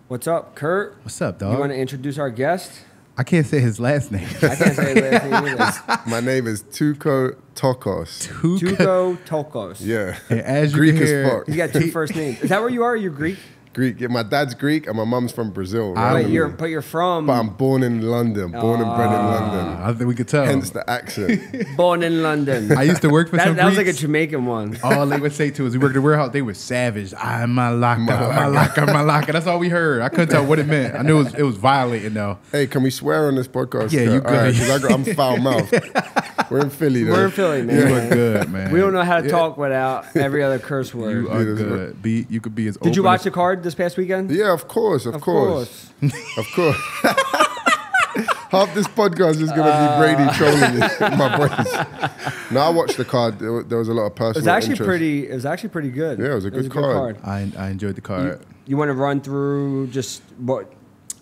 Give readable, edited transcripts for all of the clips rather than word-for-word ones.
What's up, Kurt? What's up, dog? You want to introduce our guest? I can't say his last name. I can't say his last name either. My name is Tuco Tokkos. Tuco Tokkos. Yeah. And as you Greek can as hear, fuck. You got two first names. Is that where you are? You're Greek? Greek. Yeah, my dad's Greek and my mum's from Brazil. But Randomly. you're from... But I'm born in London. Born and bred in London. I think we could tell. Hence the accent. Born in London. I used to work for some That was like a Greeks. Jamaican one. All they would say to us, we worked at the warehouse, they were savage. I'm Malaka. That's all we heard. I couldn't tell what it meant. I knew it was violating though. Hey, can we swear on this podcast? Yeah, you good. Because I'm foul mouthed. We're in Philly, though. We're in Philly, man. You are good, man. We don't know how to talk without every other curse word. You are good. You could be as open Did you watch as- the card this past weekend? Yeah, of course. Of course. Of course. Half this podcast is going to be Brady trolling my brains. No, I watched the card. There was a lot of personal It was actually interest. It was actually pretty good. Yeah, it was a good card. I enjoyed the card. You want to run through just what?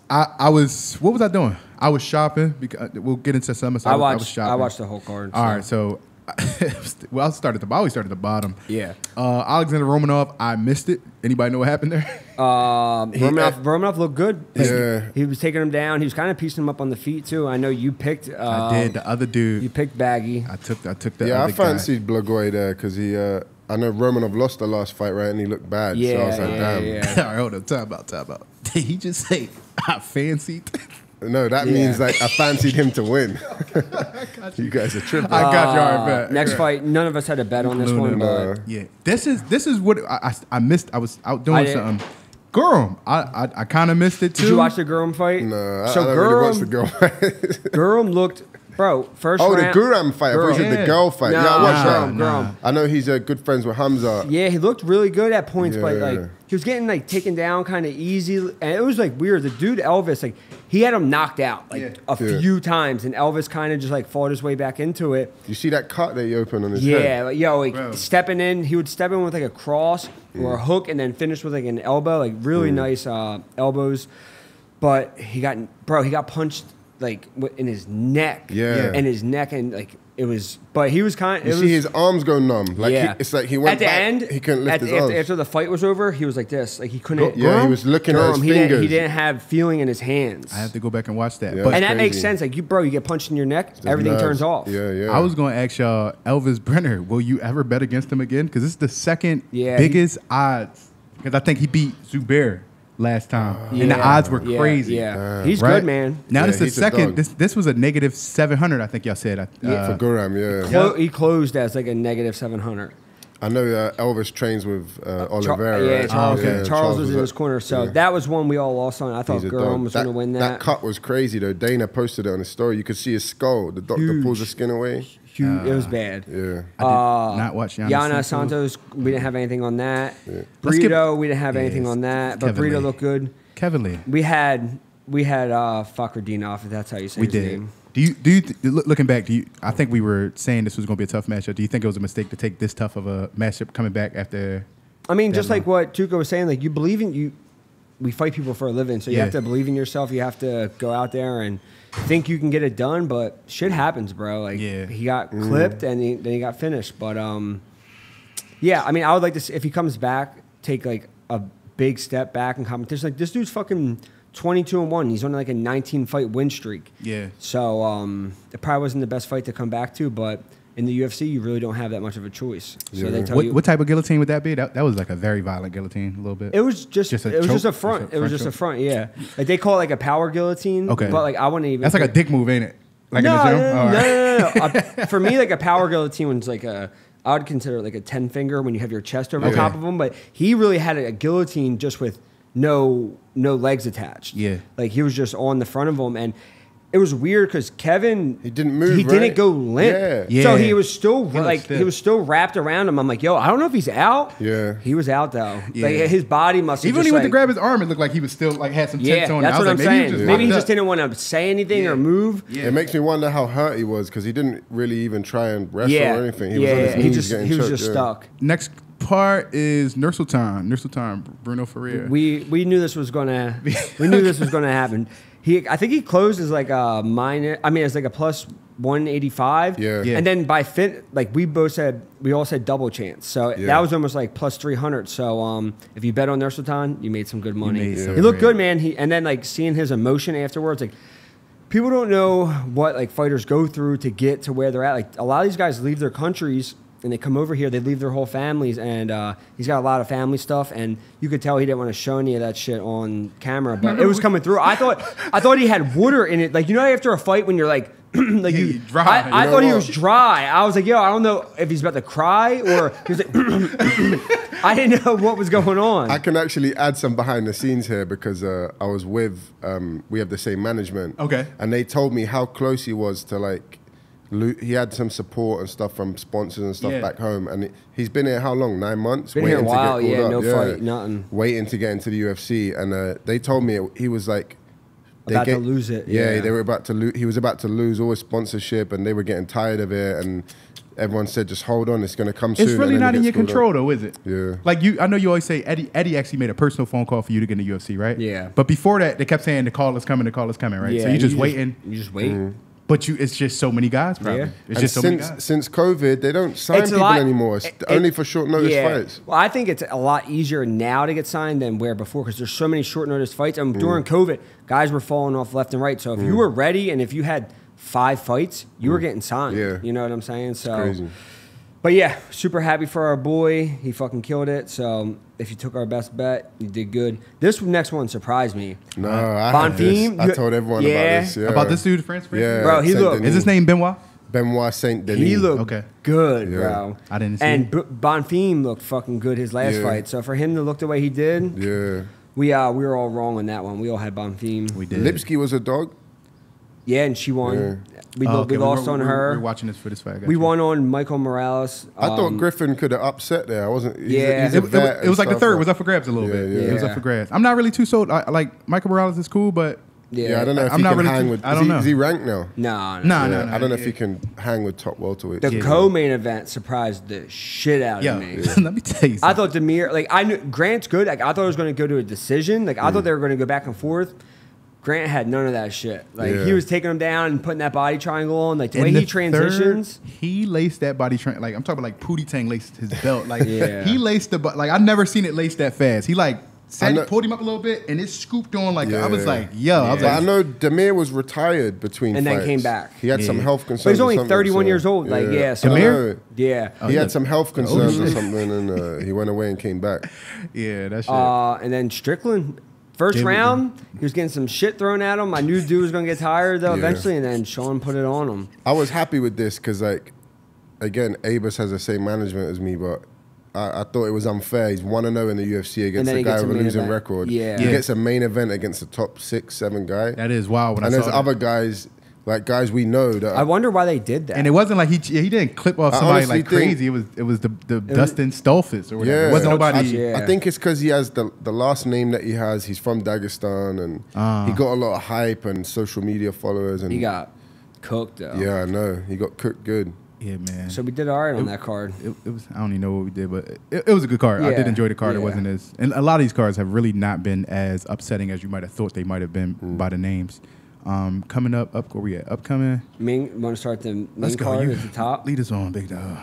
I was, what was I doing? I was shopping. Because we'll get into some. So I was shopping. I watched the whole card. All right, so well, I always started at the bottom. Yeah. Alexandre Romanov, I missed it. Anybody know what happened there? Romanov looked good. Yeah. He was taking him down. He was kind of piecing him up on the feet too. I know you picked. I did. The other dude. You picked Baggy. I took the Yeah, other I fancied Blagoy there because he. I know Romanov lost the last fight, right? And he looked bad. So I was like, damn. Yeah. guy. All right, hold on. Time out. Did he just say I fancied? No, that means like I fancied him to win. You guys are tripping. I got you. All right, bet. Next fight, none of us had a bet on this one. But Yeah, this is what I missed. I was out doing something. Gurum, I kind of missed it too. did you watch the Gurum fight? No, So I don't really watch the girl fight. Gurum looked, bro. First Oh, round. the Guram fight. I thought you said the girl fight. No, Yeah, I watched that. Gurum. I know he's good friends with Hamza. Yeah, he looked really good at points, but Yeah. like he was getting like taken down kind of easy, and it was like weird. The dude Elvis, like he had him knocked out like a few times, and Elvis kind of just like fought his way back into it. You see that cut that he opened on his head? Yeah, like, like stepping in, he would step in with like a cross or a hook, and then finish with like an elbow, like really nice elbows. But he got punched like in his neck, and his neck, and like it was. But he was kind. You see his arms go numb. Like it's like he went at the back, end. He couldn't lift his arms. After the fight was over, he was like this, like he couldn't. Yeah, he was looking at his fingers. He didn't have feeling in his hands. I have to go back and watch that. Yeah. But And that makes crazy. sense. Like you get punched in your neck, everything nerves. turns off. Yeah. I was going to ask y'all, Elvis Brenner, will you ever bet against him again? Because this is the second Yeah, biggest odds. Because I think he beat Zubair last time, and the odds were crazy. Yeah, he's Right? good, man. Now this is the he's a second. dog. This was a negative 700. I think y'all said. For Guram, yeah. He closed as like a negative 700. I know Elvis trains with Oliveira. Right? Charles was in his corner, so that was one we all lost on. I thought He's a Guram dog. was going to win that. That cut was crazy though. Dana posted it on his story. You could see his skull. The doctor pulls the skin away. It was bad. Yeah. I did not watch Yana Santos, we didn't have anything on that. Let's skip- Burrito, we didn't have anything on that, but Kevin Burrito Lee. looked good. Kevin Lee. We had Fakradinov, if that's how you say his name. Do you looking back? I think we were saying this was going to be a tough matchup. Do you think it was a mistake to take this tough of a matchup coming back after? I mean, just like what Tuco was saying, like you believe in you. We fight people for a living, so you have to believe in yourself. You have to go out there and think you can get it done, but shit happens, bro. Like he got clipped and then he got finished. But yeah, I mean, I would like to see if he comes back, take like a big step back in competition. Like this dude's fucking 22-1. He's on like a 19-fight win streak. Yeah. So it probably wasn't the best fight to come back to, but in the UFC, you really don't have that much of a choice. So they tell you What type of guillotine would that be? That was like a very violent guillotine, a little bit. it was just a front. It was just a choke? front. Yeah, like they call it like a power guillotine. Okay. but like I wouldn't even. That's like a dick move, ain't it? Like no, in the gym? no. For me, like a power guillotine was like I would consider it like a 10 finger when you have your chest over the top of him. But he really had a guillotine just with no legs attached. Yeah, like he was just on the front of him, and it was weird because Kevin He didn't move. He didn't go limp. Yeah. So he was still stiff. he was still wrapped around him. I'm like, yo, I don't know if he's out. Yeah. He was out though. Yeah. Like his body must have even when just, he went to like, grab his arm, it looked like he was still like had some tense on. That's I was what I'm like, saying. Maybe he locked just up. didn't want to say anything or move. Yeah. It makes me wonder how hurt he was because he didn't really even try and wrestle or anything. He was on his knees getting he was choked, just stuck. Next part is Nursulton, Bruno Ferreira. We knew this was gonna happen. I think he closed as like a minus. I mean, it's like a plus 185. Yeah. And then by we all said double chance. So that was almost like plus 300. So if you bet on Nursulton, you made some good money. He looked good, man. And then like seeing his emotion afterwards, like people don't know what like fighters go through to get to where they're at. Like a lot of these guys leave their countries and they come over here, they leave their whole families, and he's got a lot of family stuff, and you could tell he didn't want to show any of that shit on camera, but it was coming through. I thought he had water in it. Like, you know, after a fight when you're like, like you dry. I thought he was dry. I was like, yo, I don't know if he's about to cry or he was like, I didn't know what was going on. I can actually add some behind the scenes here because I was with, we have the same management. Okay. And they told me how close he was to like, he had some support and stuff from sponsors and stuff back home, and he's been here how long? 9 months. Been here a while, no fight, nothing. Waiting to get into the UFC, and they told me he was like about to lose it. Yeah, they were about to lose. He was about to lose all his sponsorship, and they were getting tired of it, and everyone said, "Just hold on, it's going to come soon." It's really not in your control, though, is it? Yeah. Like I know you always say Eddie actually made a personal phone call for you to get in the UFC, right? Yeah. But before that, they kept saying the call is coming, right? Yeah, so you're just waiting. You just wait. Mm-hmm. But it's just so many guys, probably. Yeah. It's just so many guys. Since COVID, they don't sign people anymore. It's only for short notice fights. Well, I think it's a lot easier now to get signed than where before because there's so many short notice fights. And during COVID, guys were falling off left and right. So if you were ready and if you had 5 fights, you were getting signed. Yeah. You know what I'm saying? So, crazy. But yeah, super happy for our boy. He fucking killed it. So if you took our best bet, you did good. This next one surprised me. No, I told everyone about this. Yeah. About this dude, France? Yeah. Bro, he looked. Is his name Benoit? Benoit Saint Denis. He looked good, bro. I didn't see And Bonfim looked fucking good his last fight. So for him to look the way he did, we were all wrong on that one. We all had Bonfim. We did. Lipsky was a dog. Yeah, and she won. We lost on her. We're watching this for this fight. We won on Michael Morales. I thought Griffin could have upset there. I wasn't. It was like the third. It was up for grabs a little bit. Yeah. It was up for grabs. I'm not really too sold. Like Michael Morales is cool, but yeah, I don't know if he can hang with. I don't know. Is he ranked now? No. I don't know if he can hang with top welterweights. The co-main event surprised the shit out of me. Let me tell you something. I thought Demir, I knew Grant's good. I thought it was going to go to a decision. I thought they were going to go back and forth. Grant had none of that shit. He was taking him down and putting that body triangle on. Like the way he transitions, he laced that body triangle. Like I'm talking about, like Pootie Tang laced his belt. Like he laced the I've never seen it laced that fast. He pulled him up a little bit and it scooped on. I was like, yo. I was like, I know Demir was retired between and fights. then came back. He had some health concerns. But he's only 31 years old. So Demir? Yeah. He had some health concerns or something, and he went away and came back. Yeah, that's shit. And then Strickland. First round, he was getting some shit thrown at him. I knew dude was going to get tired, though, eventually, and then Sean put it on him. I was happy with this because, again, Abus has the same management as me, but I thought it was unfair. He's 1-0 in the UFC against a guy with a losing record. Yeah. He gets a main event against a top 6, 7 guy. That is wild. And there's other guys... guys we know that. I wonder why they did that. And it wasn't like he didn't clip off somebody like crazy. It was the Dustin Stolfus or whatever. Yeah. It wasn't nobody. I think it's because he has the last name that he has. He's from Dagestan, and he got a lot of hype and social media followers. And he got cooked though. Yeah, I know. He got cooked good. Yeah, man. So we did all right on that card. It was. I don't even know what we did, but it was a good card. I did enjoy the card. It wasn't as. And a lot of these cards have really not been as upsetting as you might have thought they might have been by the names. Coming up, where we at? Upcoming. Want to start the main card at the top? Lead us on, big dog.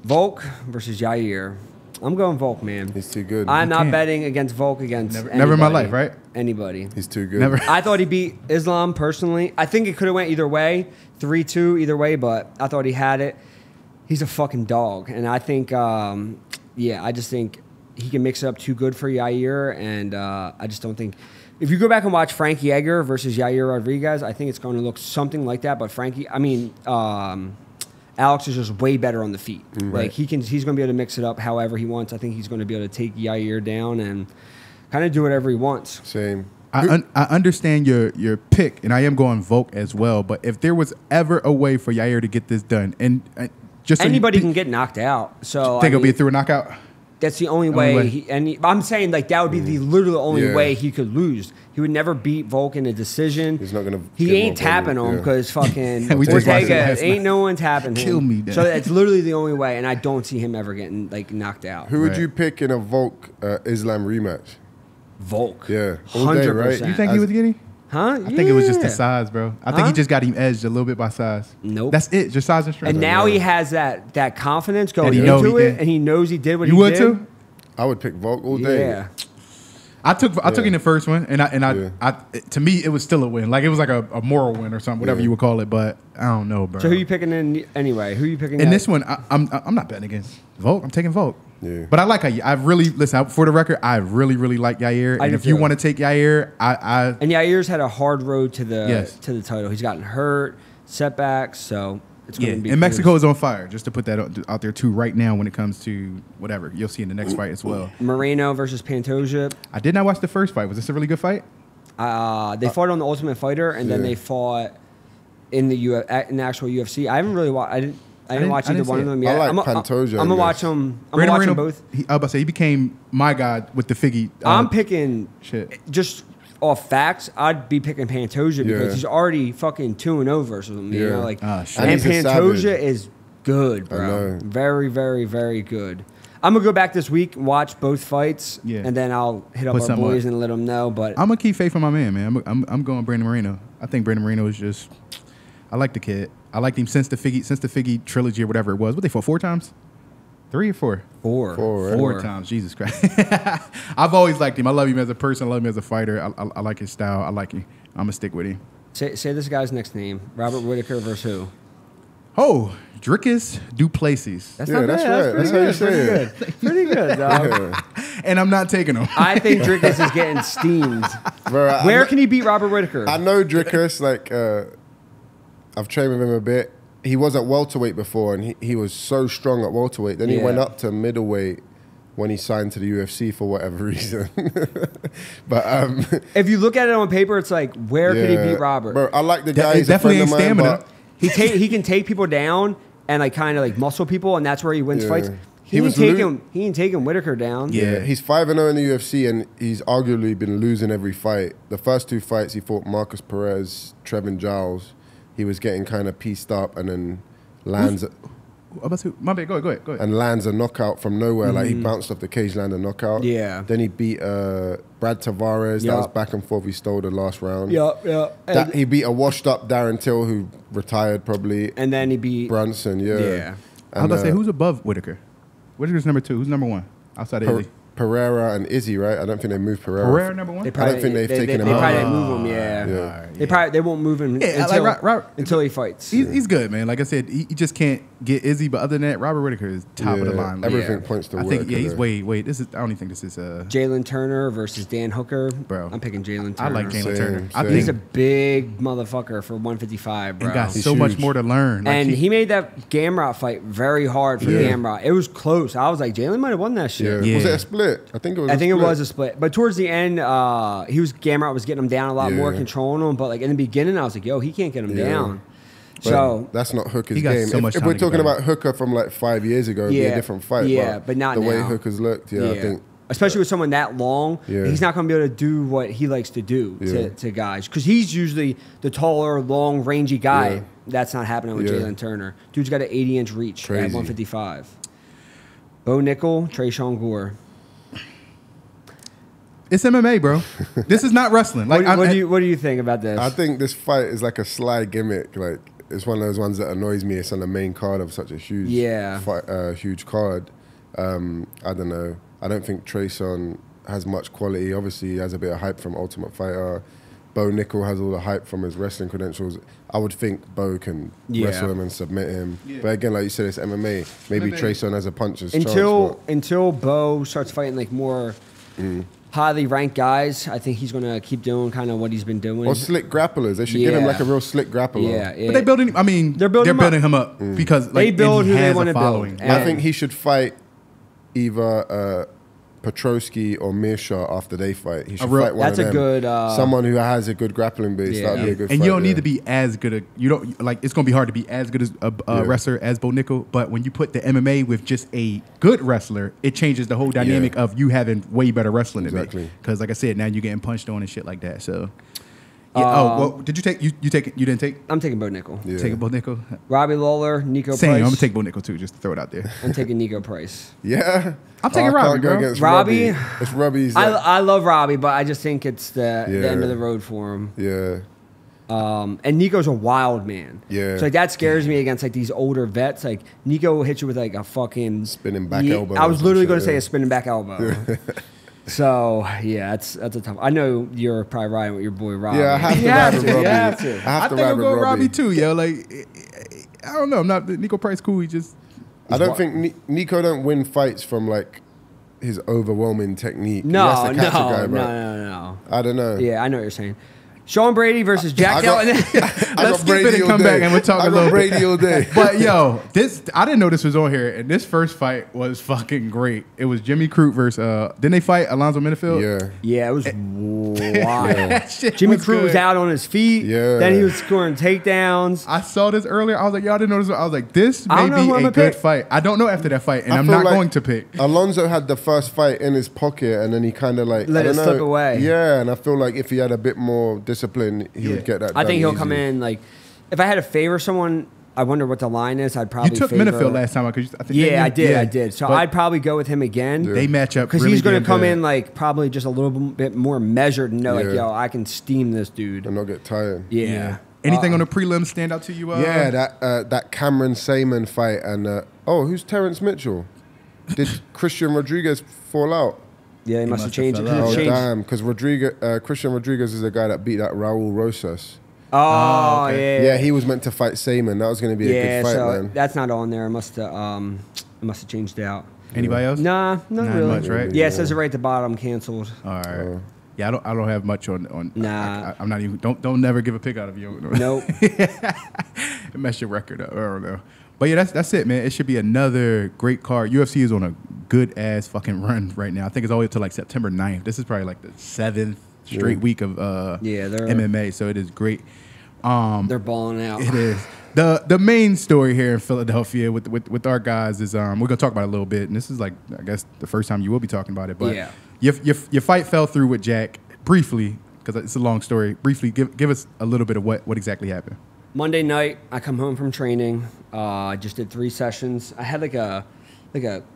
Volk versus Yair. I'm going Volk, man. He's too good. I'm not betting against Volk against anybody. Never in my life, right? Anybody. He's too good. Never. I thought he beat Islam personally. I think it could have went either way, 3-2 either way, but I thought he had it. He's a fucking dog, and I think, I just think he can mix it up too good for Yair, and I just don't think. If you go back and watch Frankie Edgar versus Yair Rodriguez, I think it's going to look something like that. But Alex is just way better on the feet. Right. He's going to be able to mix it up however he wants. I think he's going to be able to take Yair down and kind of do whatever he wants. Same. I understand your pick, and I am going Volk as well. But if there was ever a way for Yair to get this done, and just anybody can get knocked out. So think it'll be through a knockout. That's the only way. I'm saying that would be the literally only way he could lose. He would never beat Volk in a decision. He's not gonna. He ain't tapping him because fucking Ortega ain't no one tapping him. Kill me, Dan. So that's literally the only way, and I don't see him ever getting knocked out. Who would you pick in a Volk Islam rematch? Volk. Yeah, 100%. Right? You think he was getting? Huh? I think it was just the size, bro. I think he just got him edged a little bit by size. Nope. That's it. Just size and strength. And now he has that confidence going And he into it, and he knows he did what he did. You would too? I would pick Volk all day. Yeah. I took in the first one, and I to me it was still a win. Like it was like a moral win or something, whatever you would call it. But I don't know, bro. So who you picking in anyway? Who you picking in this one? I'm not betting against Volk. I'm taking Volk. Yeah. But I like Yair. I really listen. For the record, I really like Yair. And if you want to take Yair, and Yair's had a hard road to the title. He's gotten hurt, setbacks, so it's going to be. And Mexico is on fire. Just to put that out there too, right now when it comes to whatever you'll see in the next fight as well. Moreno versus Pantoja. I did not watch the first fight. Was this a really good fight? They fought on the Ultimate Fighter, and then they fought in the actual UFC. I haven't really watched. I didn't watch either one of them yet. I like Pantoja. I'm gonna watch them. I'm gonna watch them both. I was about to say he became my guy with the figgy. I'm picking just off facts. I'd be picking Pantoja because he's already fucking 2-0 versus him. You know, like, and Pantoja is good, bro. Very, very, very good. I'm gonna go back this week and watch both fights, and then I'll hit up our boys and let them know. But I'm gonna keep faith in my man. I'm going Brandon Moreno. I think Brandon Moreno is just. I like the kid. I liked him since the Figgy trilogy or whatever it was. What they fought 4 times? 3 or 4? 4. 4 times. Jesus Christ. I've always liked him. I love him as a person. I love him as a fighter. I like his style. I like him. I'm gonna stick with him. Say this guy's next name. Robert Whittaker versus who? Oh, Dricus du Plessis. That's not bad. Right. That's how you say it. Pretty good, dog. And I'm not taking him. I think Dricus is getting steamed. Bro, Where can he beat Robert Whittaker? I know Dricus, like, I've trained with him a bit. He was at welterweight before, and he was so strong at welterweight. Then he went up to middleweight when he signed to the UFC for whatever reason. But if you look at it on paper, it's like, where could he beat Robert? Bro, I like the guy. He's definitely a friend of mine, stamina. He can take people down and like kind of like muscle people, and that's where he wins fights. He ain't taking Whittaker down. Yeah, he's 5-0 in the UFC, and he's arguably been losing every fight. The first 2 fights, he fought Marcus Perez, Trevin Giles. He was getting kind of pieced up, and then lands. My bad. Go ahead. And lands a knockout from nowhere. Like he bounced off the cage, landed a knockout. Yeah. Then he beat Brad Tavares. That was back and forth. He stole the last round. He beat a washed-up Darren Till, who retired probably. And then he beat Brunson. Yeah. I was about to say, who's above Whittaker? Whittaker's number 2. Who's number 1 outside of Izzy? Pereira and Izzy, right? I don't think they moved Pereira. Pereira number 1? I don't think they've taken him out. They probably didn't move him, yeah. They won't move him until he fights. He's good, man. Like I said, he just can't get Izzy, but other than that, Robert Whittaker is top of the line. Everything points to Whittaker. I think, he's way. This is. I don't even think this is. Jalin Turner versus Dan Hooker. Bro. I'm picking Jalin Turner. I like Jalin Turner. I think he's a big motherfucker for 155, bro. And got so much more to learn. And he made that Gamrot fight very hard for Gamrot. It was close. I was like, Jalin might have won that shit. Was it a split? I think it was a split. But towards the end, Gamrot was getting him down a lot more, controlling him. But like in the beginning, I was like, yo, he can't get him down. But so that's not Hooker's game. So if we're talking about Hooker from like 5 years ago, it'd be a different fight. Yeah, but not the now. way Hooker's looked. I think. Especially with someone that long, he's not going to be able to do what he likes to do to guys. Because he's usually the taller, long, rangy guy. Yeah. That's not happening with Jalin Turner. Dude's got an 80-inch reach at 155. Bo Nickal, Tresean Gore. It's MMA, bro. This is not wrestling. Like, what do you think about this? I think this fight is like a sly gimmick. Like it's one of those ones that annoys me. It's on the main card of such a huge huge card. I don't know. I don't think Tresean has much quality. Obviously, he has a bit of hype from Ultimate Fighter. Bo Nickal has all the hype from his wrestling credentials. I would think Bo can wrestle him and submit him. Yeah. But again, like you said, it's MMA. Maybe Tresean has a puncher's chance. Until Bo starts fighting like more highly ranked guys, I think he's going to keep doing kind of what he's been doing. Or slick grapplers. They should give him like a real slick grappler. Yeah. But they're building him up because like, they build who they want to build. I think he should fight either Petrosky or Mirsha after they fight. He should fight one of them. Good someone who has a good grappling base. That'd be a good fight. And you don't need to be as good. You don't like. It's gonna be hard to be as good as a wrestler as Bo Nickal. But when you put the MMA with just a good wrestler, it changes the whole dynamic of you having way better wrestling than me. Because like I said, now you're getting punched on and shit like that. So Yeah. Well, did you take? You didn't take? I'm taking Bo Nickal. Yeah. Taking Bo Nickal. Robbie Lawler, Niko Same. Price. I'm gonna take Bo Nickal too. Just to throw it out there. I'm taking Niko Price. Yeah. I'm taking Robbie, bro. Robbie. It's Robbie's. I love Robbie, but I just think it's the end of the road for him. Yeah. And Niko's a wild man. Yeah. So like that scares me against like these older vets. Like Niko will hit you with like a fucking spinning back elbow. I was literally going to say a spinning back elbow. So yeah, that's a tough. I know you're probably riding with your boy Robbie. Yeah, I have to ride with Robbie. I think I'll go with Robbie too, yo. Like I don't know. I'm not Niko Price cool. He just. I don't think Niko don't win fights from like his overwhelming technique. No. I don't know. Yeah, I know what you're saying. Sean Brady versus Jack Della. Let's skip it and come back and we'll talk a little Brady all day. But yo, I didn't know this was on here, and this first fight was fucking great. It was Jimmy Crute versus didn't they fight Alonzo Menifield? Yeah, it was wild. Jimmy Crute was out on his feet. Yeah. Then he was scoring takedowns. I saw this earlier. I was like, yo, I didn't know this. I was like, this may be a good fight. I don't know after that fight, and I'm not going to pick. Alonzo had the first fight in his pocket, and then he kind of like let it slip away. Yeah, and I feel like if he had a bit more discipline, he would get that. I think he'll come in like, if I had to favor someone, I wonder what the line is. I'd probably. You took Menifield last time, because I think. I did. So I'd probably go with him again. They match up because he's going to come in like probably just a little bit more measured and know like, yo, I can steam this dude and not get tired. Yeah. Anything on the prelim stand out to you? That Cameron Saman fight and who's Terrence Mitchell? Did Christian Rodriguez fall out? Yeah, he must have changed it. Oh damn! Because Christian Rodriguez is the guy that beat that Raul Rosas. Oh, okay. Yeah, he was meant to fight Saman. That was going to be a good fight, man. That's not on there. It must have changed out. Anybody else? Nah, not really. Much, right? Yeah, it says it right at the bottom, canceled. All right. Yeah, I don't have much on. Nah, I'm not even. Don't never give a pick out of you. Nope. Mess your record up. I don't know. But yeah, that's it, man. It should be another great card. UFC is on a good ass fucking run right now. I think it's all the way up to like September 9th. This is probably like the 7th straight week of MMA. So it is great. They're balling out. It is. The main story here in Philadelphia with our guys is we're gonna talk about it a little bit, and this is like, I guess, the first time you will be talking about it. But your fight fell through with Jack briefly, because it's a long story. Briefly, give us a little bit of what exactly happened. Monday night, I come home from training. I just did 3 sessions. I had like a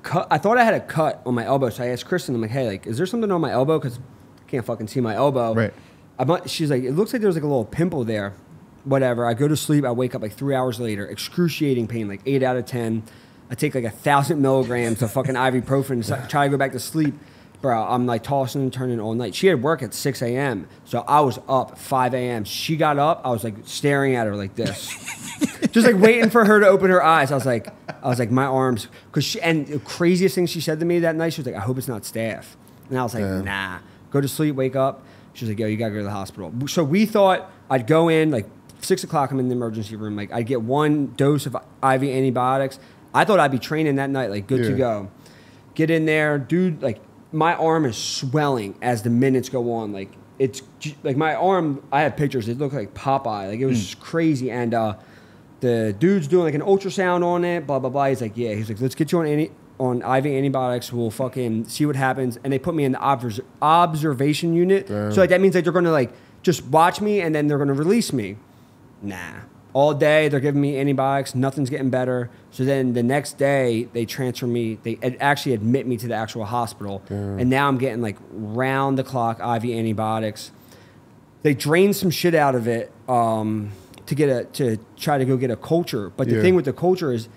cut. I thought I had a cut on my elbow, so I asked Kristen, I'm like, hey, like, is there something on my elbow? Because I can't fucking see my elbow. Right. She's like, it looks like there's like a little pimple there. Whatever. I go to sleep. I wake up like 3 hours later. Excruciating pain, like 8 out of 10. I take like 1,000 milligrams of fucking ibuprofen, try to go back to sleep. Bro, I'm like tossing and turning all night. She had work at 6 a.m., so I was up at 5 a.m. She got up. I was like staring at her like this. Just like waiting for her to open her eyes. I was like, my arms. And the craziest thing she said to me that night, she was like, I hope it's not staph. And I was like, nah. Go to sleep, wake up. She was like, yo, you got to go to the hospital. So we thought I'd go in, like 6 o'clock, I'm in the emergency room. Like I'd get 1 dose of IV antibiotics. I thought I'd be training that night, like good to go. Get in there, dude, like my arm is swelling as the minutes go on. Like it's like my arm, I have pictures, it looked like Popeye. Like it was crazy. And the dude's doing like an ultrasound on it, blah, blah, blah. He's like, let's get you on IV antibiotics. We'll fucking see what happens. And they put me in the observation unit. Damn. So like that means like they're going to like just watch me and then they're going to release me. Nah. All day they're giving me antibiotics. Nothing's getting better. So then the next day they transfer me. They actually admit me to the actual hospital. Damn. And now I'm getting like round the clock IV antibiotics. They drain some shit out of it to try to go get a culture. But the thing with the culture is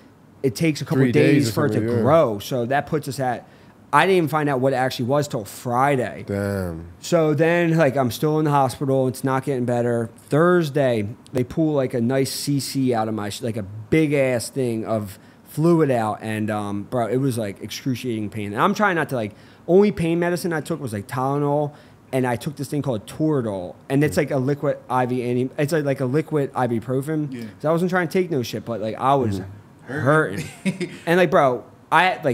it takes a couple of days for it to grow. So that puts us at, I didn't even find out what it actually was till Friday. Damn. So then, like, I'm still in the hospital. It's not getting better. Thursday, they pull, like, a nice CC out of my, like, a big-ass thing of fluid out. And, bro, it was, like, excruciating pain. And I'm trying not to, like, only pain medicine I took was, like, Tylenol. And I took this thing called Toradol. And it's, like, a liquid IV, it's, like a liquid ibuprofen. Yeah. So I wasn't trying to take no shit, but, like, I was hurting. And, like, bro,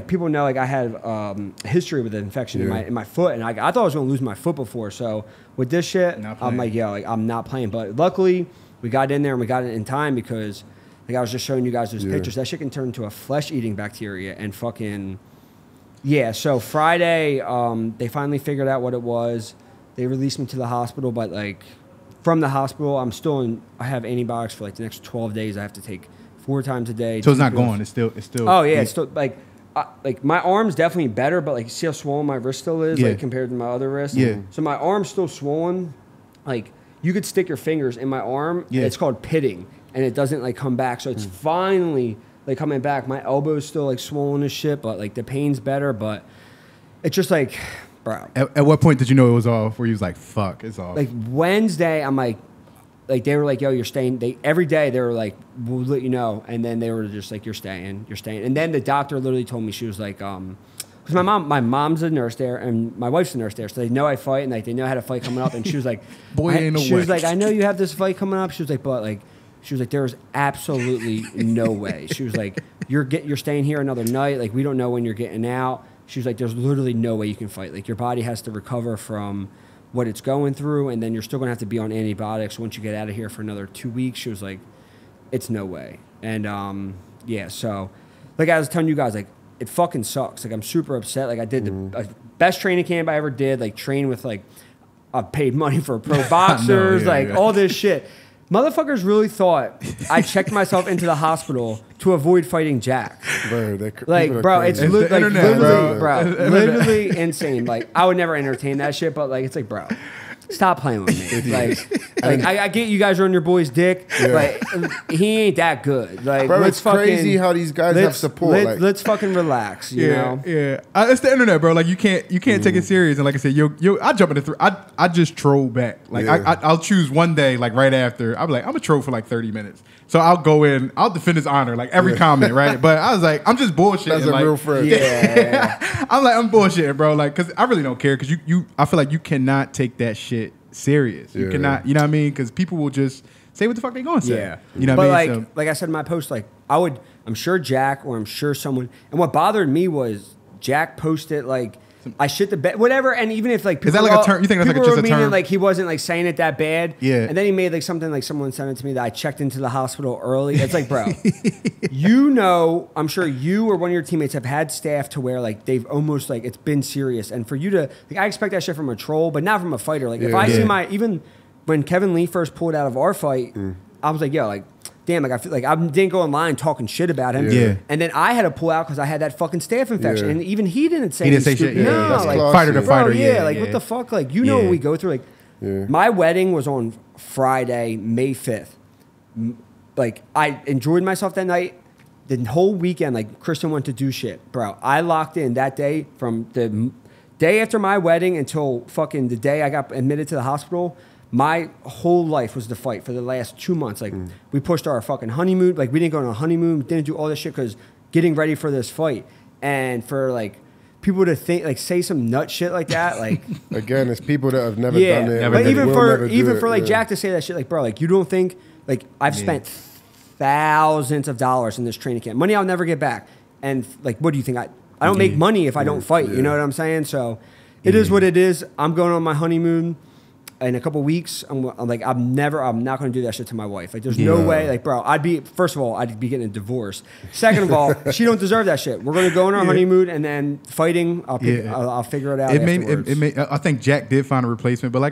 people know, like, I had a history with an infection in my foot, and I thought I was going to lose my foot before. So with this shit, I'm like, yo, like, I'm not playing. But luckily, we got in there and we got it in time because, like, I was just showing you guys those pictures. That shit can turn into a flesh-eating bacteria and fucking, So Friday, they finally figured out what it was. They released me to the hospital, but, like, from the hospital. I have antibiotics for like the next 12 days. I have to take 4 times a day. So it's not going. It's still. Oh yeah, it's still like my arm's definitely better, but like see how swollen my wrist still is, like compared to my other wrist. Yeah. So my arm's still swollen. Like you could stick your fingers in my arm. Yeah. It's called pitting, and it doesn't like come back. So it's finally like coming back. My elbow's still like swollen as shit, but like the pain's better. But it's just like, bro. At what point did you know it was off? Where you was like, fuck, it's off. Like Wednesday, I'm like they were like, yo, you're staying. Every day they were like, we'll let you know. And then they were just like, you're staying. And then the doctor literally told me, she was like, because my mom's a nurse there and my wife's a nurse there, so they know I fight and like they know I had a fight coming up. And she was like, she was like, I know you have this fight coming up. She was like, but like, there's absolutely no way. She was like, you're staying here another night. Like we don't know when you're getting out. She was like, there's literally no way you can fight. Like your body has to recover from what it's going through, and then you're still going to have to be on antibiotics once you get out of here for another 2 weeks. She was like, it's no way. And yeah, so like I was telling you guys, like it fucking sucks. Like I'm super upset. Like I did the best training camp I ever did, like train with like I paid money for pro boxers, all this shit. Motherfuckers really thought I checked myself into the hospital to avoid fighting Jack. Bro, it's literally insane. Like I would never entertain that shit, but like it's like, bro, stop playing with me. Like I get you guys are on your boy's dick, but he ain't that good. Like, bro, it's crazy how these guys have support. Let's fucking relax. You know? Yeah. It's the internet, bro. Like you can't take it serious. And like I said, I jump into I just troll back. Like I'll choose one day, like right after. I'll be like, I'm gonna troll for like 30 minutes. So I'll go in, I'll defend his honor, like every comment, right? But I was like, I'm just bullshitting. That's a real friend. Yeah. I'm bullshitting, bro. Like, cause I really don't care. Cause I feel like you cannot take that shit serious. You cannot, you know what I mean? Cause people will just say what the fuck they gonna say. Yeah. You know what I mean? But like I said in my post, like I'm sure Jack or I'm sure someone, and what bothered me was Jack posted like, I shit the bed, whatever, and even if like people, is that like a term? You think that's like just a term? Like he wasn't like saying it that bad, yeah. And then he made like something like someone sent it to me that I checked into the hospital early. It's like, bro, you know, I'm sure you or one of your teammates have had staff to where like they've almost like it's been serious, and for you to like, I expect that shit from a troll, but not from a fighter. Like if I see even when Kevin Lee first pulled out of our fight, I was like, yo, like. Damn, like I feel like I didn't go online talking shit about him. Yeah. And then I had to pull out because I had that fucking staph infection. And even he didn't say shit. Yeah. No, that's like fighter to fighter. Like what the fuck? Like you know what we go through. Like my wedding was on Friday, May 5th. Like I enjoyed myself that night. The whole weekend, like Kristen went to do shit. Bro, I locked in that day from the day after my wedding until fucking the day I got admitted to the hospital. My whole life was the fight for the last 2 months. Like we pushed our fucking honeymoon. Like we didn't go on a honeymoon. We didn't do all this shit because getting ready for this fight. And for like people to think like say some nut shit like that, like again, it's people that have never done it. But even for like Jack to say that shit, like bro, like you don't think like I've spent thousands of dollars in this training camp, money I'll never get back. And like, what do you think? I don't make money if I don't fight. You know what I'm saying? So it is what it is. I'm going on my honeymoon. In a couple weeks, I'm not going to do that shit to my wife. Like, there's no way. Like, bro, first of all, I'd be getting a divorce. Second of all, she don't deserve that shit. We're going to go on our honeymoon and then fighting. I'll figure it out. I think Jack did find a replacement, but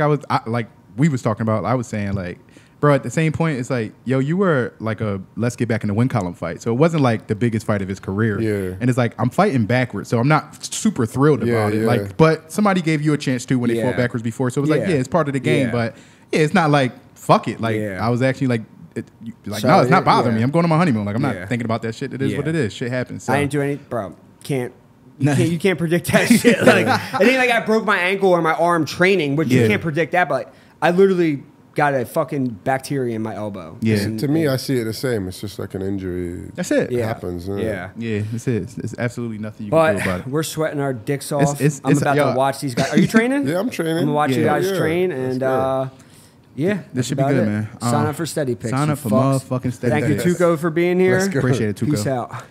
like we was talking about, I was saying like, bro, at the same point, it's like, yo, you were like let's get back in the win column fight. So it wasn't like the biggest fight of his career. Yeah. And it's like, I'm fighting backwards. So I'm not super thrilled about it. Like, but somebody gave you a chance to when they fought backwards before. So it was like, it's part of the game. But it's not like, fuck it. Like, I was actually like, no, it's not bothering me. I'm going on my honeymoon. Like, I'm not thinking about that shit. It is what it is. Shit happens. So. I didn't do any, bro. You can't predict that shit. Like, it ain't like I broke my ankle or my arm training, which you can't predict that. But like, I literally got a fucking bacteria in my elbow. Yeah. To me, I see it the same. It's just like an injury. That's it. It happens. Yeah. That's it. There's absolutely nothing you can do about it. We're sweating our dicks off. I'm about to watch these guys. Are you training? Yeah, I'm training. I'm going to watch you guys train. And this should be good, man. Sign up for SteadyPicks. Sign up for motherfucking SteadyPicks. Thank you, Tuco, for being here. Appreciate it, Tuco. Peace out.